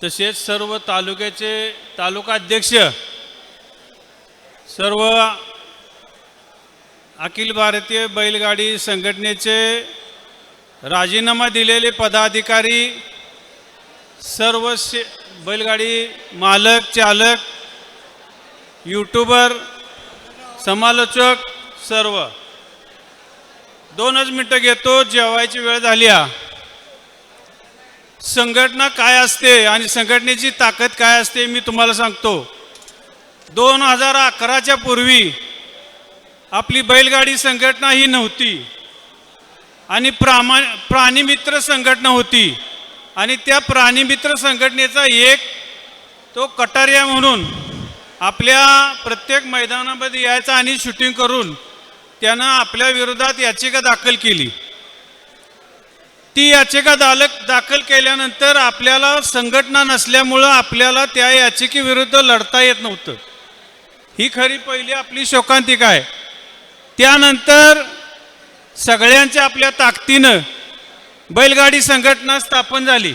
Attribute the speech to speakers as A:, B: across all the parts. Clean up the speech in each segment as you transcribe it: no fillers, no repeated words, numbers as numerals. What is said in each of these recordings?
A: तसेच सर्व तालुक्याचे तालुका अध्यक्ष, सर्व अखिल भारतीय बैलगाडी संघटनेचे राजीनामा दिलेले पदाधिकारी, सर्व बैलगाडी मालक, चालक, यूट्यूबर, समालोचक, सर्व 2च मिनटं घेतो, जेवायची वेळ झाली आहे। संघटना काय असते आणि संघटनेची ताकद काय असते मी तुम्हाला सांगतो। 2011च्या पूर्वी आपली बैलगाडी संघटना ही नव्हती आणि प्राणीमित्र संघटना होती आणि त्या प्राणीमित्र संघटनेचा एक तो कटारिया म्हणून आपल्या प्रत्येक मैदानामध्ये यायचा आणि शूटिंग करून त्यानं आपल्या विरोधात याचिका दाखल केली। ती याचिका दाखल केल्यानंतर आपल्याला संघटना नसल्यामुळं आपल्याला त्या याचिकेविरुद्ध लढता येत नव्हतं। ही खरी पहिली आपली शोकांतिका आहे। त्यानंतर सगळ्यांच्या आपल्या ताकदीनं बैलगाडी संघटना स्थापन झाली।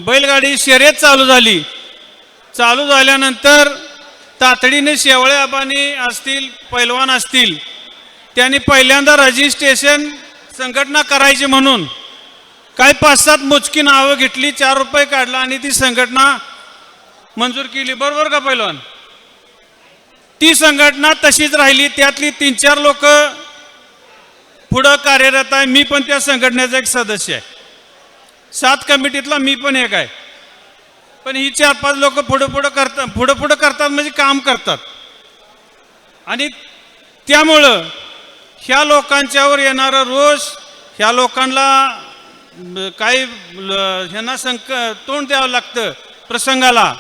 A: बैलगाडी शर्यत चालू झाली। चालू झाल्यानंतर तातडीने शेवळे आबांनी असतील, पैलवान असतील, त्यांनी पहिल्यांदा रजिस्ट्रेशन संघटना करायची म्हणून काही 5-7 मोजकी नावं घेतली, 4 रुपये काढला आणि ती संघटना मंजूर केली। बरोबर का पैलवान? ती संघटना तशीच राहिली। त्यातली 3-4 लोक पुढं कार्यरत आहे। मी पण त्या संघटनेचा एक सदस्य आहे। 7 कमिटीतला मी पण एक आहे। पण ही 4-5 लोक पुढं करतात म्हणजे काम करतात आणि त्यामुळं ह्या लोकांच्यावर येणारा रोष, ह्या लोकांना काही ह्यांना तोंड द्यावं लागतं प्रसंगाला।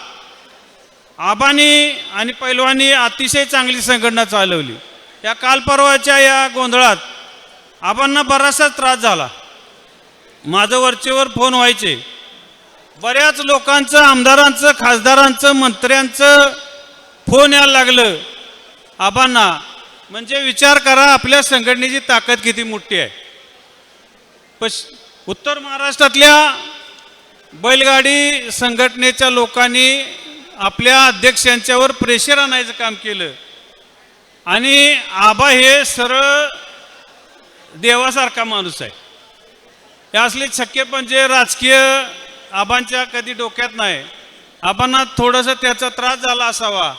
A: आबांनी आणि पैलवानी अतिशय चांगली संघटना चालवली। या काल परवाच्या या गोंधळात आबांना बराचसा त्रास झाला। माझं वरचेवर फोन व्हायचे, बऱ्याच लोकांचं, आमदारांचं, खासदारांचं, मंत्र्यांचं फोन यायला लागलं आबांना। म्हणजे विचार करा आपल्या संघटनेची ताकद किती मोठी आहे। उत्तर महाराष्ट्रातल्या बैलगाडी संघटनेच्या लोकांनी आपल्या अध्यक्षांच्यावर प्रेशर आणायचं काम केलं आणि आबा हे सरळ देवासारखा माणूस आहे। हे असले छक्के पंजे राजकीय आबांच्या कधी डोक्यात नाही। आबांना थोडंसं त्याचा त्रास झाला असावा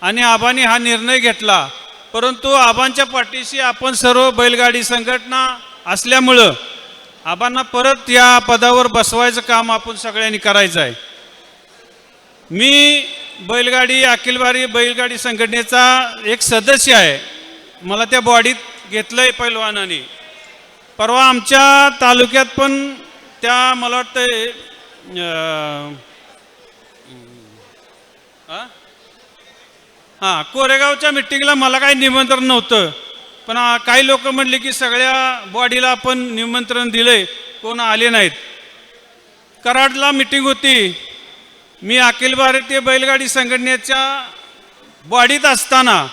A: आणि आबांनी हा निर्णय घेतला, परंतु आबांच्या पाठीशी आपण सर्व बैलगाडी संघटना असल्यामुळं आबांना परत या पदावर बसवायचं काम आपण सगळ्यांनी करायचं आहे। मी बैलगाडी अखिल भारतीय बैलगाडी संघटनेचा एक सदस्य आहे। मला त्या बॉडीत घेतलंय पैलवानांनी। परवा आमच्या तालुक्यात पण त्या मला वाटतं कोरेगावच्या मीटिंगला मला काही निमंत्रण नव्हतं, पण काही लोक म्हणले की सगळ्या बॉडीला आपण निमंत्रण दिलंय, कोण आले नाहीत। कराडला मीटिंग होती। मी अखिल भारतीय बैलगाडी संघटनेच्या बॉडीत असताना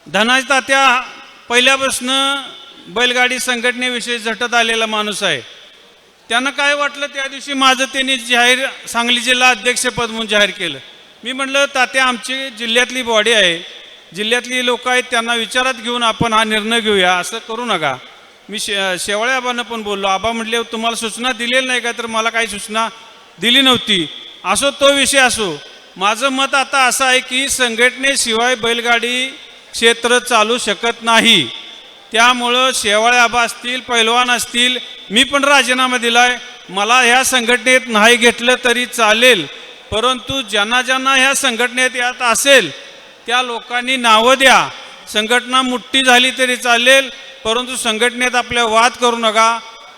A: धनाजी तात्या पहिल्यापासून बैलगाडी संघटनेविषयी झटत आलेला माणूस आहे। त्यांना काय वाटलं त्या दिवशी माझं त्यांनी सांगली जिल्हा अध्यक्षपद म्हणून जाहीर केलं। मी म्हटलं तात्या आमची जिल्ह्यातली बॉडी आहे, जिल्ह्यातली लोक आहेत, त्यांना विचारात घेऊन आपण हा निर्णय घेऊया, असं करू नका। मी शेवळे आबांना पण बोललो। आबा म्हटले तुम्हाला सूचना दिलेली नाही का? तर मला काही सूचना दिली नव्हती। असो तो विषय असो, माझं मत आता असं आहे की संघटनेशिवाय बैलगाडी क्षेत्र चालू शकत नाही। त्यामुळं शेवळे आबा असतील, पैलवान असतील, मी पण राजीनामा दिलाय। मला ह्या संघटनेत नाही घेतलं तरी चालेल, परंतु ज्यांना ज्यांना ह्या संघटनेत यात असेल त्या लोकांनी नावं द्या। संघटना मोठी झाली तरी चालेल, परंतु संघटनेत आपल्या वाद करू नका।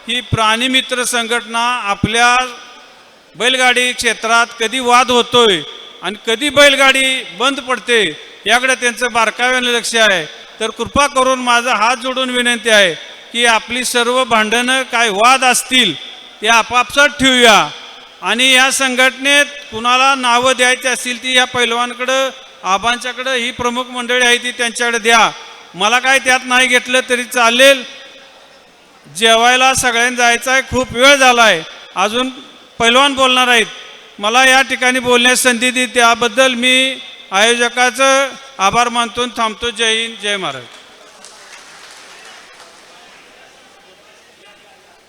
A: ही प्राणीमित्र संघटना आपल्या बैलगाडी क्षेत्रात कधी वाद होतोय आणि कधी बैलगाडी बंद पडते याकडे त्यांचं बारकाव्याने लक्ष आहे। तर कृपा करून माझा हात जोडून विनंती आहे की आपली सर्व भांडणं काय वाद असतील ते आपापसात ठेवूया आणि या संघटनेत कुणाला नावं द्यायची असतील ती या पैलवानकडं, आबांच्याकडं, ही प्रमुख मंडळी आहे ती त्यांच्याकडे द्या। मला काय त्यात नाही घेतलं तरी चालेल। जेवायला सगळ्यांना जायचं आहे, खूप वेळ झाला आहे। अजून पैलवान बोलणार आहेत. मला या ठिकाणी बोलण्यास संधी दी त्याबद्दल मी आयोजकाचं आभार मानतो. थांबतो. जय हिंद, जय महाराज.